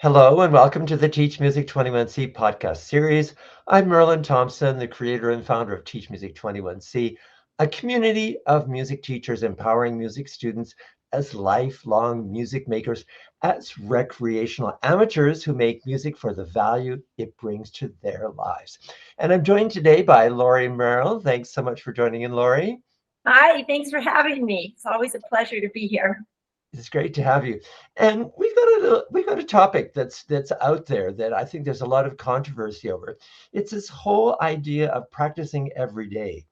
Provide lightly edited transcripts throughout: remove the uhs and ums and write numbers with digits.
Hello and welcome to the Teach Music 21C podcast series. I'm Merlin Thompson, the creator and founder of Teach Music 21C, a community of music teachers empowering music students as lifelong music makers, as recreational amateurs who make music for the value it brings to their lives. And I'm joined today by Lorrie Merrell. Thanks so much for joining in, Lorrie. Hi, thanks for having me. It's always a pleasure to be here. It's great to have you. And we've got a topic that's out there that I think there's a lot of controversy over. It's this whole idea of practicing every day.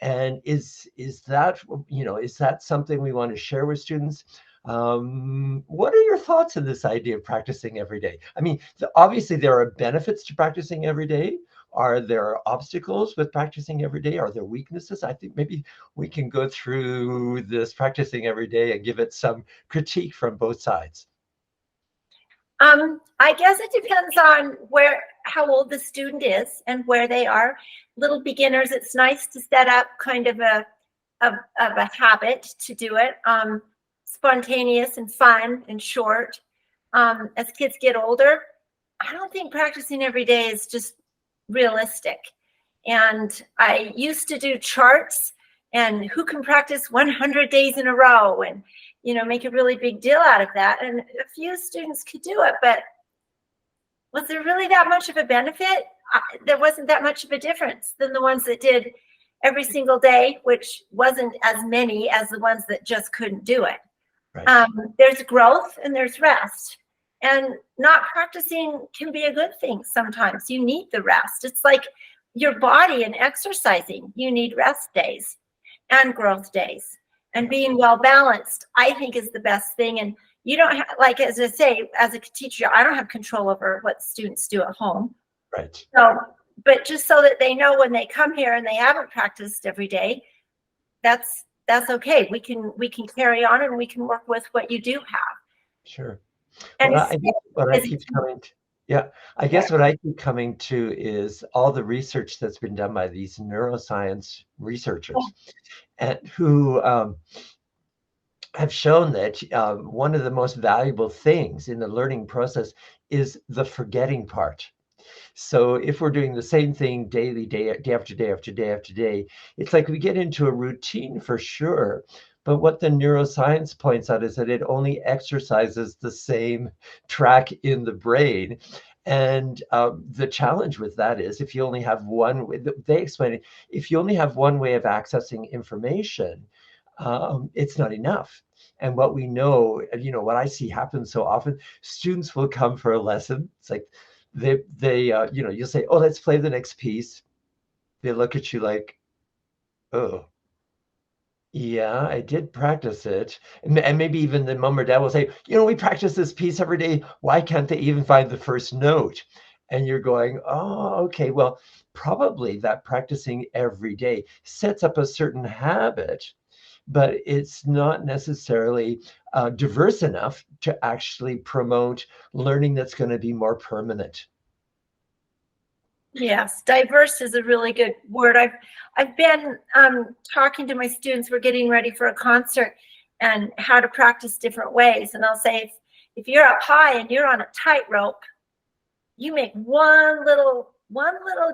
And is that is that something we want to share with students? What are your thoughts on this idea of practicing every day? I mean, obviously there are benefits to practicing every day. Are there obstacles with practicing every day? Are there weaknesses? I think maybe we can go through this practicing every day and give it some critique from both sides. I guess it depends on how old the student is and where they are. Little beginners, it's nice to set up kind of a habit to do it, spontaneous and fun and short. As kids get older, I don't think practicing every day is just realistic. And I used to do charts and who can practice 100 days in a row and make a really big deal out of that. And a few students could do it, but was there really that much of a benefit? There wasn't that much of a difference than the ones that did every single day, which wasn't as many as the ones that just couldn't do it. Right. There's growth and there's rest. And not practicing can be a good thing sometimes. You need the rest. It's like your body and exercising. You need rest days and growth days. And being well balanced, I think, is the best thing. And you don't have, like, as I say, as a teacher, I don't have control over what students do at home. Right. So, but just so that they know when they come here and they haven't practiced every day, that's okay. We can carry on and we can work with what you do have. Sure. And I guess what I keep coming to is all the research that's been done by these neuroscience researchers, and who have shown that one of the most valuable things in the learning process is the forgetting part. So if we're doing the same thing daily, day after day after day after day, it's like we get into a routine for sure. But what the neuroscience points out is that it only exercises the same track in the brain. And the challenge with that is if you only have one way, they explain it, if you only have one way of accessing information, it's not enough. And what we know, what I see happen so often, students will come for a lesson. It's like you'll say, oh, let's play the next piece. They look at you like, oh, yeah, I did practice it. And maybe even the mom or dad will say, we practice this piece every day. Why can't they even find the first note? And you're going, oh, okay, well, probably that practicing every day sets up a certain habit, but it's not necessarily diverse enough to actually promote learning that's going to be more permanent. Yes, diverse is a really good word. I've been talking to my students. We're getting ready for a concert and how to practice different ways. And I'll say, if you're up high and you're on a tightrope, you make one little,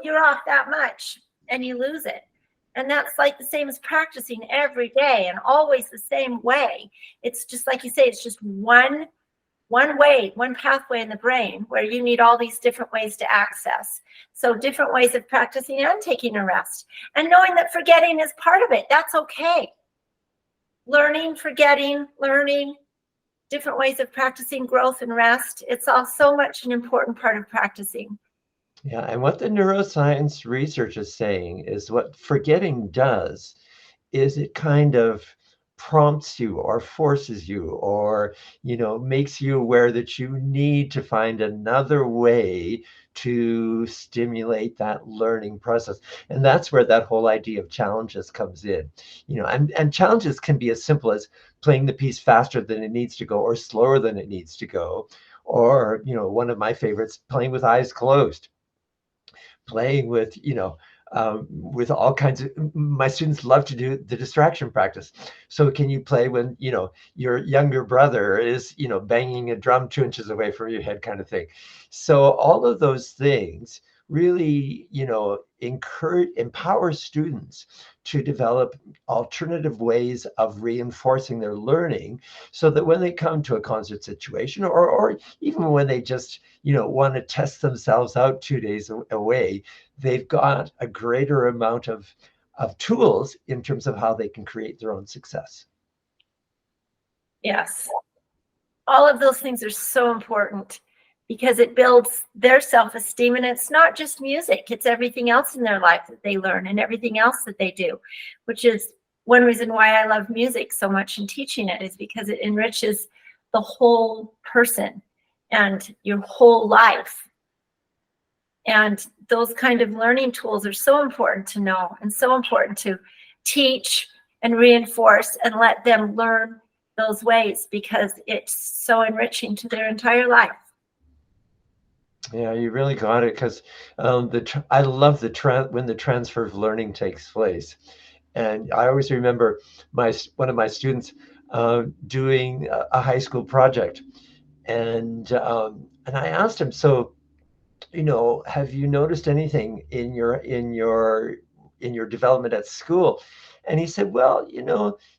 you're off that much and you lose it. And that's like the same as practicing every day and always the same way. It's just like you say, it's just one way, one pathway in the brain where you need all these different ways to access. So different ways of practicing and taking a rest and knowing that forgetting is part of it. That's okay. Learning, forgetting, learning, different ways of practicing growth and rest. It's all so much an important part of practicing. Yeah, and what the neuroscience research is saying is what forgetting does is it kind of prompts you or forces you or makes you aware that you need to find another way to stimulate that learning process. And that's where that whole idea of challenges comes in. And challenges can be as simple as playing the piece faster than it needs to go or slower than it needs to go, or one of my favorites, playing with eyes closed, playing with with all kinds of, my students love to do the distraction practice. So can you play when, your younger brother is, banging a drum 2 inches away from your head kind of thing. So all of those things really, empower students to develop alternative ways of reinforcing their learning so that when they come to a concert situation or even when they just, want to test themselves out 2 days away, they've got a greater amount of tools in terms of how they can create their own success. Yes. All of those things are so important because it builds their self-esteem, and it's not just music, it's everything else in their life that they learn and everything else that they do, which is one reason why I love music so much and teaching it, is because it enriches the whole person and your whole life. And those kind of learning tools are so important to know and so important to teach and reinforce and let them learn those ways, because it's so enriching to their entire life. Yeah, you really got it, because I love when the transfer of learning takes place. And I always remember one of my students doing a high school project, and I asked him, so, have you noticed anything in your development at school? And he said, well,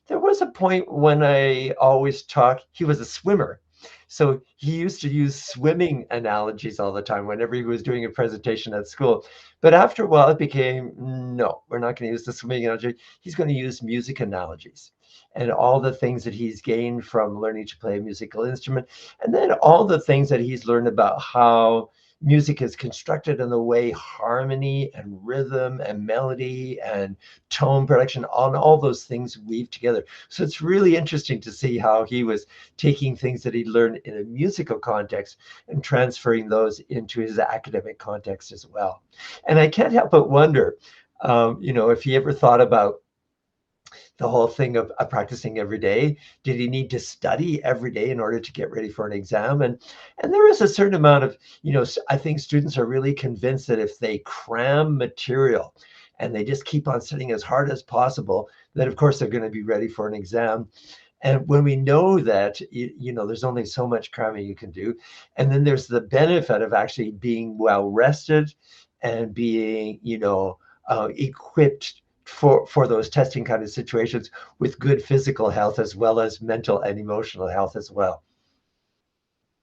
there was a point when I always talk. He was a swimmer. So he used to use swimming analogies all the time whenever he was doing a presentation at school. But after a while, it became, no, we're not going to use the swimming analogy. He's going to use music analogies and all the things that he's gained from learning to play a musical instrument. And then all the things that he's learned about how music is constructed and the way harmony and rhythm and melody and tone production, all those things weave together. So it's really interesting to see how he was taking things that he learned in a musical context and transferring those into his academic context as well. And I can't help but wonder, if he ever thought about the whole thing of practicing every day. Did he need to study every day in order to get ready for an exam? And there is a certain amount of, I think students are really convinced that if they cram material and they just keep on studying as hard as possible, that of course they're going to be ready for an exam. And when we know that, there's only so much cramming you can do. And then there's the benefit of actually being well rested and being, equipped for those testing kind of situations with good physical health as well as mental and emotional health as well.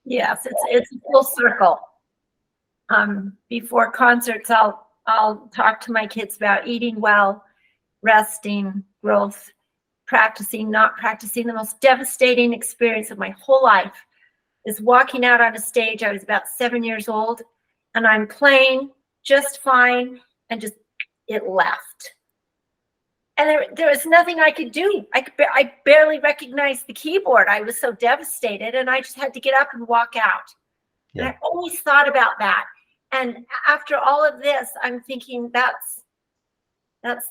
Yes, it's a full circle. Before concerts, I'll talk to my kids about eating well, resting, growth, practicing, not practicing. The most devastating experience of my whole life is walking out on a stage. I was about 7 years old, and I'm playing just fine, and just it left. And there was nothing I could do. I barely recognized the keyboard. I was so devastated, and I just had to get up and walk out. Yeah. And I always thought about that. And after all of this, I'm thinking that's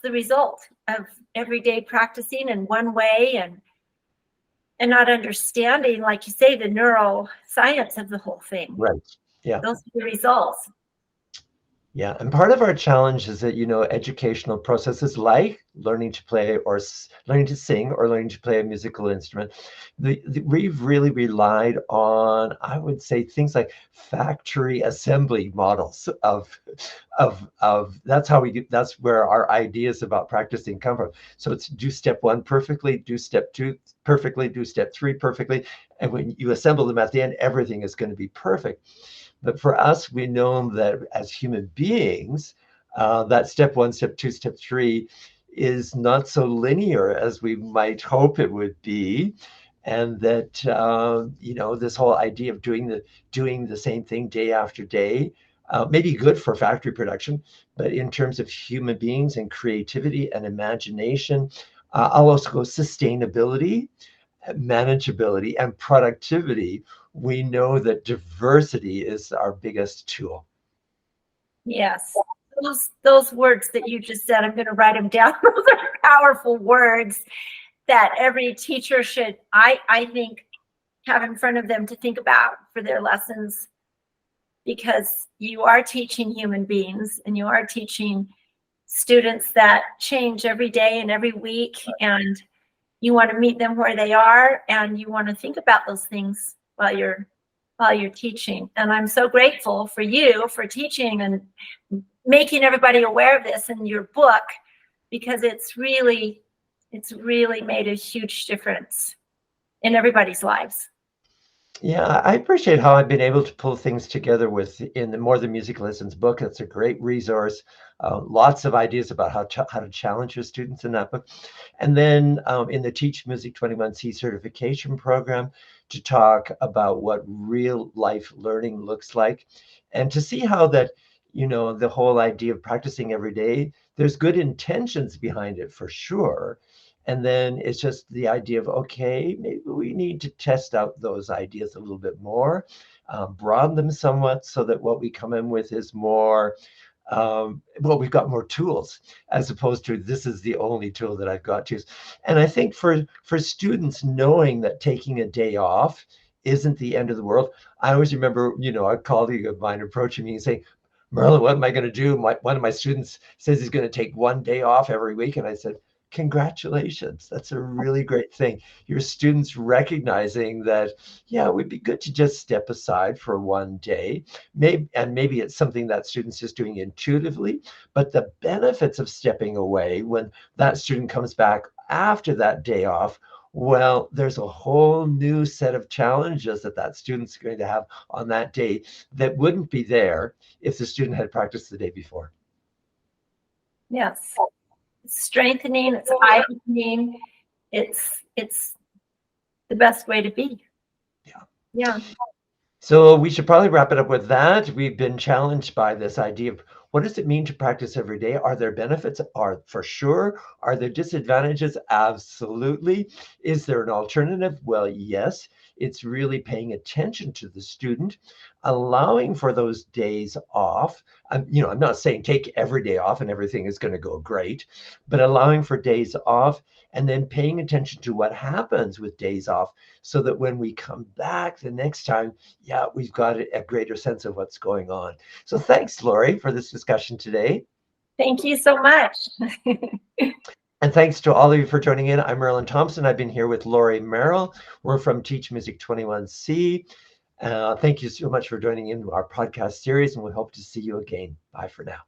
the result of everyday practicing in one way and not understanding, like you say, the neuroscience of the whole thing. Right. Yeah. Those are the results. Yeah, and part of our challenge is that, educational processes like learning to play or learning to sing or learning to play a musical instrument, we've really relied on, I would say, things like factory assembly models of that's where our ideas about practicing come from. So it's do step 1 perfectly, do step 2 perfectly, do step 3 perfectly, and when you assemble them at the end, everything is going to be perfect. But for us, we know that as human beings, that step 1, step 2, step 3 is not so linear as we might hope it would be. And that, this whole idea of doing the same thing day after day may be good for factory production, but in terms of human beings and creativity and imagination, I'll also go sustainability, manageability, and productivity. We know that diversity is our biggest tool. Yes. Those words that you just said, I'm going to write them down. Those are powerful words that every teacher should, I think, have in front of them to think about for their lessons, because you are teaching human beings and you are teaching students that change every day and every week, and you want to meet them where they are, and you want to think about those things while you're teaching. And I'm so grateful for you for teaching and making everybody aware of this in your book, because it's really made a huge difference in everybody's lives. Yeah, I appreciate how I've been able to pull things together in the More Than Music Lessons book. It's a great resource. Lots of ideas about how to challenge your students in that book. And then in the Teach Music 21C certification program, to talk about what real life learning looks like, and to see how that, the whole idea of practicing every day, there's good intentions behind it for sure. And then it's just the idea of, okay, maybe we need to test out those ideas a little bit more, broaden them somewhat so that what we come in with is more, we've got more tools as opposed to this is the only tool that I've got to use. And I think for students knowing that taking a day off isn't the end of the world. I always remember, a colleague of mine approaching me and saying, Merlin, what am I going to do? One of my students says he's going to take one day off every week. And I said, congratulations. That's a really great thing. Your students recognizing that, yeah, it would be good to just step aside for one day. Maybe it's something that student's just doing intuitively, but the benefits of stepping away when that student comes back after that day off, well, there's a whole new set of challenges that student's going to have on that day that wouldn't be there if the student had practiced the day before. Yes. It's strengthening, it's eye-opening, it's the best way to be. Yeah. So we should probably wrap it up with that. We've been challenged by this idea of what does it mean to practice every day? Are there benefits? Are for sure. Are there disadvantages? Absolutely. Is there an alternative? Well, yes. It's really paying attention to the student, allowing for those days off. I'm not saying take every day off and everything is going to go great, but allowing for days off and then paying attention to what happens with days off so that when we come back the next time, yeah, we've got a greater sense of what's going on. So thanks, Lorrie, for this discussion today. Thank you so much. And thanks to all of you for joining in. I'm Merlin Thompson. I've been here with Lorrie Merrell. We're from Teach Music 21C. Thank you so much for joining in our podcast series, and we hope to see you again. Bye for now.